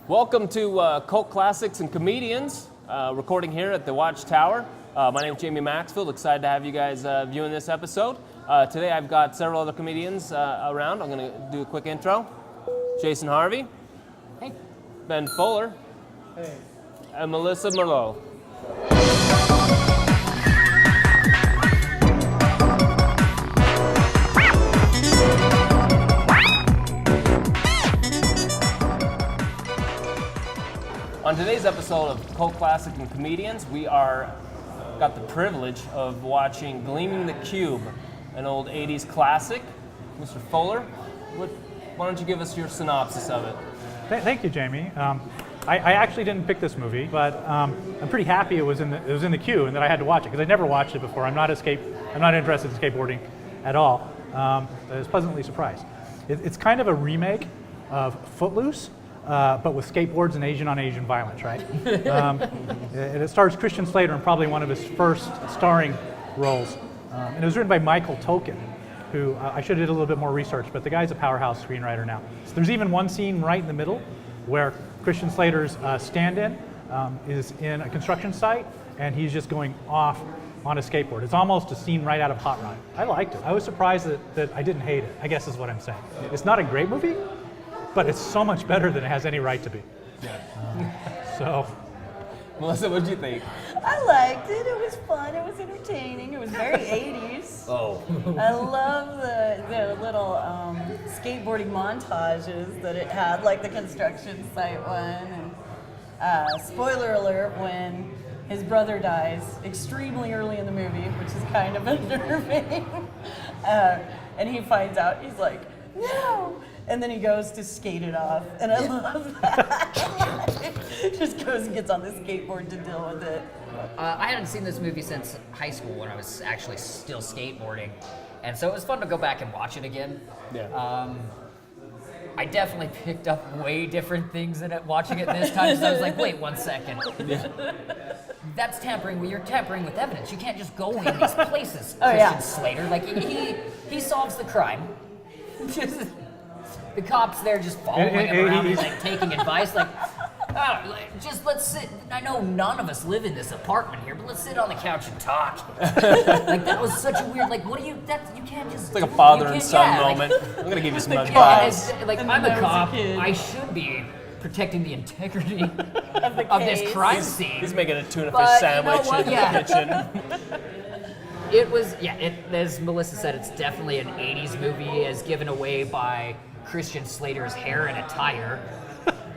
Welcome to Cult Classics and Comedians, recording here at the Watchtower. My name is Jamie Maxfield, excited to have you guys viewing this episode. Today I've got several other comedians around. I'm going to do a quick intro. Jason Harvey. Hey. Ben Fuller. Hey. And Melissa Merlot. On today's episode of Cult Classic and Comedians, we got the privilege of watching Gleaming the Cube, an old 80s classic. Mr. Fuller, why don't you give us your synopsis of it? Thank you, Jamie. I actually didn't pick this movie, but I'm pretty happy it was in the queue and that I had to watch it because I never watched it before. I'm not interested in skateboarding at all. I was pleasantly surprised. It's kind of a remake of Footloose. But with skateboards and Asian on Asian violence, right? It stars Christian Slater in probably one of his first starring roles. And it was written by Michael Token, who I should have did a little bit more research, but the guy's a powerhouse screenwriter now. So there's even one scene right in the middle where Christian Slater's stand-in is in a construction site, and he's just going off on a skateboard. It's almost a scene right out of Hot Rod. I liked it. I was surprised that I didn't hate it, I guess is what I'm saying. It's not a great movie, but it's so much better than it has any right to be. So, Melissa, what did you think? I liked it. It was fun. It was entertaining. It was very 80s. Oh. I love the little skateboarding montages that it had, like the construction site one. And spoiler alert, when his brother dies extremely early in the movie, which is kind of unnerving, and he finds out, he's like, no! And then he goes to skate it off, and I love that. Just goes and gets on the skateboard to deal with it. I hadn't seen this movie since high school when I was actually still skateboarding, and so it was fun to go back and watch it again. Yeah. I definitely picked up way different things in it watching it this time, so I was like, wait 1 second. Yeah. That's tampering. You're tampering with evidence. You can't just go in these places, Oh, Christian yeah. Slater. Like, he solves the crime. The cops there just following him around and like taking advice, like, just let's sit. I know none of us live in this apartment here, but let's sit on the couch and talk. Like that was such a weird. Like, what do you? You can't just. It's like a father and son like, moment. I'm going to give you some The advice. like And I'm then a there was a cop. kid. I should be protecting the integrity Of the of this case. crime scene. He's making a tuna But fish you know sandwich what? in Yeah. the kitchen. It was, as Melissa said, it's definitely an 80s movie as given away by Christian Slater's hair and attire.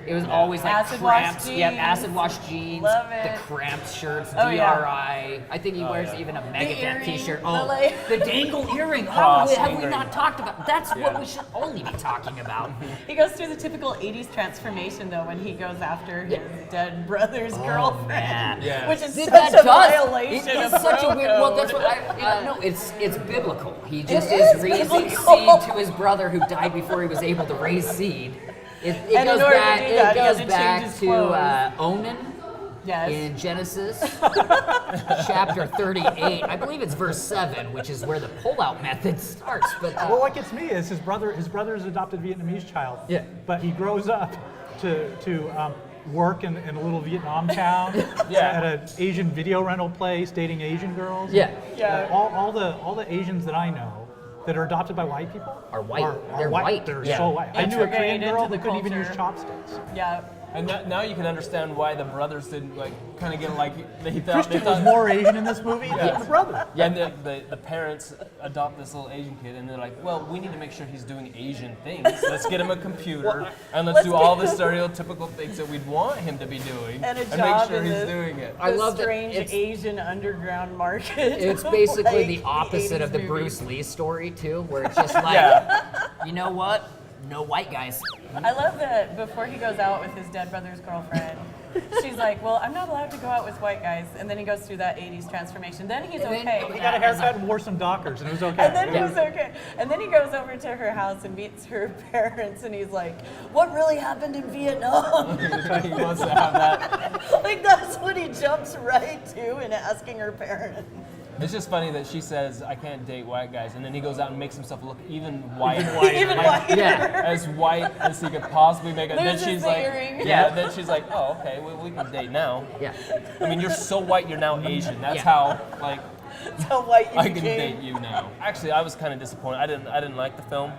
It was always like Acid wash cramped, jeans. acid wash jeans, Love it. the cramped shirts, Oh, DRI. yeah. I think he wears even a Megadeth earring, t-shirt. the Oh, like- the dangle earring. Cross Have we earring. not talked about? That's Yeah. what we should only be talking about. He goes through the typical 80s transformation, though, when he goes after his dead brother's girlfriend. man. Yeah. Which is See, such that a does. violation It's of such bro a weird. Well, that's code. what no. It's biblical. He just It is is raising biblical. seed to his brother who died before he was able to raise seed. It And in goes order to back. do that, It he has goes to change back his to clothes. Onan Yes. in Genesis, chapter 38. I believe it's verse 7, which is where the pullout method starts. But well, what gets me is his brother is adopted Vietnamese child. Yeah. But he grows up to work in a little Vietnam town Yeah. at an Asian video rental place, dating Asian girls. Yeah. Yeah. All the Asians that I know that are adopted by white people Are white. They're white. They're Yeah. so white. I knew a Korean Integrated girl into that the couldn't even use culture. chopsticks. Yeah. And now you can understand why the brothers didn't kind of get they thought Christian was more Asian in this movie than the brother. Yeah, and the parents adopt this little Asian kid, and they're like, well, we need to make sure he's doing Asian things. Let's get him a computer, and let's do all the stereotypical things that we'd want him to be doing, And a make job sure in he's the- doing it. I The love that strange it's- Asian underground market. It's basically like the opposite of the 80s Bruce Lee story too, where it's just like, Yeah. you know what? No white guys. I love that before he goes out with his dead brother's girlfriend, she's like, well, I'm not allowed to go out with white guys. And then he goes through that 80s transformation. Then he's And then- okay. He got a haircut and wore some Dockers, and it was okay. And then he was okay. And then he goes over to her house and meets her parents, and he's like, what really happened in Vietnam? He wants to have that. Like, that's what he jumps right to in asking her parents. It's just funny that she says, I can't date white guys, and then he goes out and makes himself look even whiter. Even like, whiter. Yeah. As white as he could possibly make it. Then Loses she's the like, earring. then she's like, oh, okay, we can date now. Yeah. I mean, you're so white, you're now Asian. That's Yeah. how, like, That's how white you I can became. date you now. Actually, I was kind of disappointed. I didn't like the film.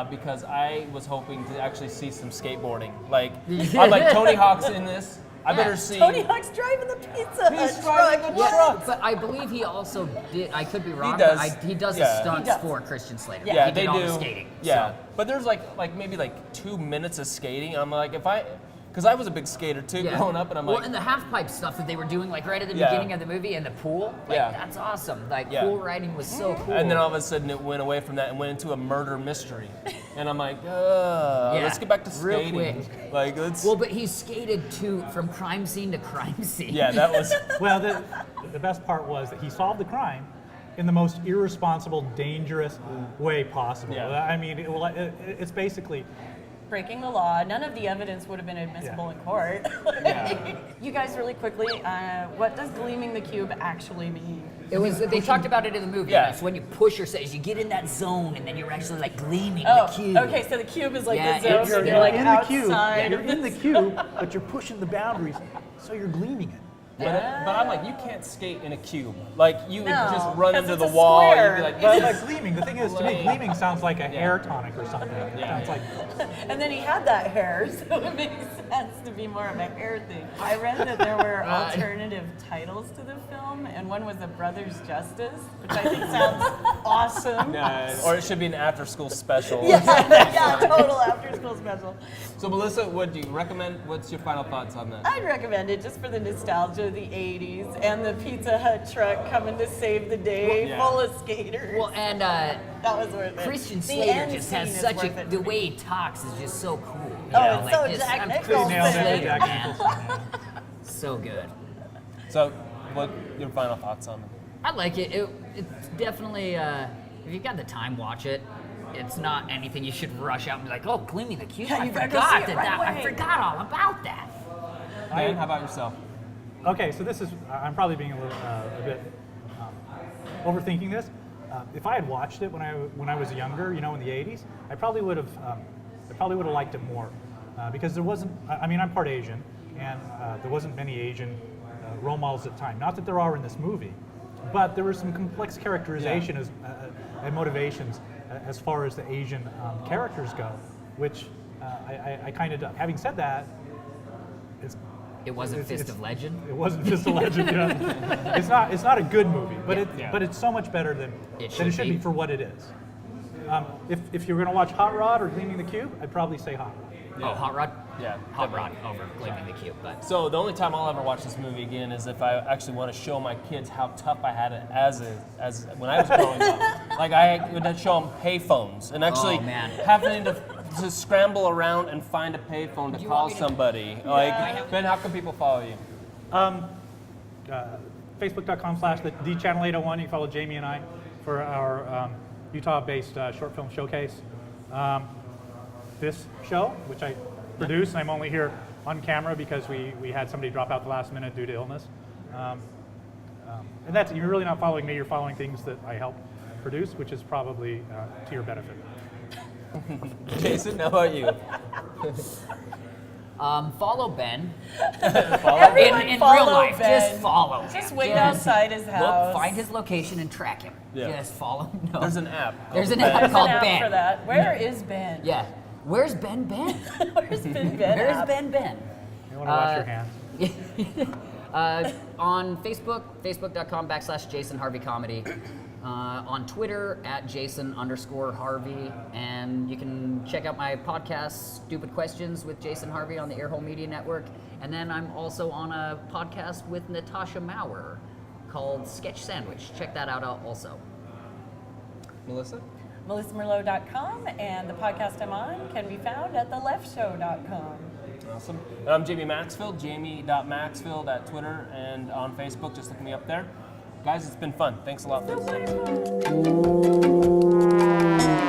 Because I was hoping to actually see some skateboarding. Like, I'm like, Tony Hawk's in this. I better see. Tony Hawk's driving the Pizza He's Hut driving truck. the truck. But I believe he also did. I could be wrong. does. But he does Yeah. the stunts He does. for Christian Slater. Yeah, he they did all do. the skating. Yeah, So. but there's like maybe like 2 minutes of skating. And I'm like, because I was a big skater too Yeah. growing up, and I'm well, like, and the half pipe stuff that they were doing, like right at the Yeah. beginning of the movie in the pool, like Yeah. that's awesome. Like Yeah. pool riding was so cool. and then all of a sudden it went away from that and went into a murder mystery, and I'm like, let's get back to real skating. quick. Like, let's. Well, but he skated from crime scene to crime scene. Yeah, that was. Well, the best part was that he solved the crime in the most irresponsible, dangerous way possible. Yeah. I mean, it's basically. Breaking the law. None of the evidence would have been admissible in court. Yeah. You guys, really quickly, what does Gleaming the Cube actually mean? It was. They talked about it in the movie. Yeah. It's when you push yourself, you get in that zone, and then you're actually like gleaming Oh, the cube. okay, so the cube is like Yeah, the zone you're where you're like in the cube. outside You're of in the this. cube, but you're pushing the boundaries, so you're gleaming it. But I'm like, you can't skate in a cube. Like, you would No, just run 'cause into it's the a wall. square. You'd be like, But this is- gleaming, the thing is, to me, Lame. gleaming sounds like a hair tonic or something. It Yeah. sounds like. And then he had that hair, so it makes sense to be more of a hair thing. I read that there were alternative titles to the film, and one was A Brother's Justice, which I think sounds awesome. or it should be an after-school special. Yeah, total after-school special. So, Melissa, what do you recommend? What's your final thoughts on that? I'd recommend it just for the nostalgia of the 80s and the Pizza Hut truck coming to save the day, Yeah. full of skaters. Well, and that was worth it. Christian The Slater end just scene has is such worth a it the to me. way he talks is just so cool. You Oh, know, it's like so this, Jack I'm Nicholson. Christian Nailed it, Slater, Jack man. Nicholson, yeah. So good. So, what your final thoughts on it? I like it. It's definitely, if you've got the time, watch it. It's not anything you should rush out and be like, oh, Gleaming the Cube. Yeah, I you gotta go forgot see it that. right I away." forgot all about that. Dan, how about yourself? Okay, so this is, I'm probably being a little, a bit overthinking this. If I had watched it when I was younger, you know, in the 80s, I probably would have liked it more. Because there wasn't, I mean, I'm part Asian, and there wasn't many Asian role models at the time. Not that there are in this movie, but there was some complex characterization and motivations as far as the Asian characters go, which I kind of dug. Having said that, It wasn't Fist of Legend. it wasn't just a legend. You know? It's not a good movie, but but it's so much better than It it should should be be. for what it is. If you're going to watch Hot Rod or Gleaming the Cube, I'd probably say Hot Rod. Oh, Hot Rod? Yeah, Hot definitely. Rod over Gleaming the Cube. But So the only time I'll ever watch this movie again is if I actually want to show my kids how tough I had it as when I was growing up. Like, I would show them payphones and actually Oh, man. having to scramble around and find a payphone to you call want me to- somebody. Like, Ben, how can people follow you? Facebook.com/the Channel 801. You can follow Jamie and I for our Utah-based short film showcase. This show, which I produce, and I'm only here on camera because we had somebody drop out the last minute due to illness. And that's, you're really not following me, you're following things that I help produce, which is probably to your benefit. Jason, how about you? follow Ben. Everyone in follow real life, Ben. just follow him. Just wait outside his house. Look, find his location and track him. Yeah. Just follow him. No. There's an app. There's an called app Ben. called An app Ben. for that. Where is Ben? Yeah. Where's Ben? Where's Ben? Ben? Where's app? Ben? You want to wash your hands? On Facebook, facebook.com/Jason Harvey Comedy. On Twitter @Jason_Harvey. And you can check out my podcast, Stupid Questions with Jason Harvey on the Airhole Media Network. And then I'm also on a podcast with Natasha Maurer called Sketch Sandwich. Check that out also. Melissa? MelissaMerlot.com, and the podcast I'm on can be found at theleftshow.com. Awesome. And I'm Jamie Maxfield, jamie.maxfield at Twitter and on Facebook. Just look me up there. Guys, it's been fun. Thanks a lot. So much fun.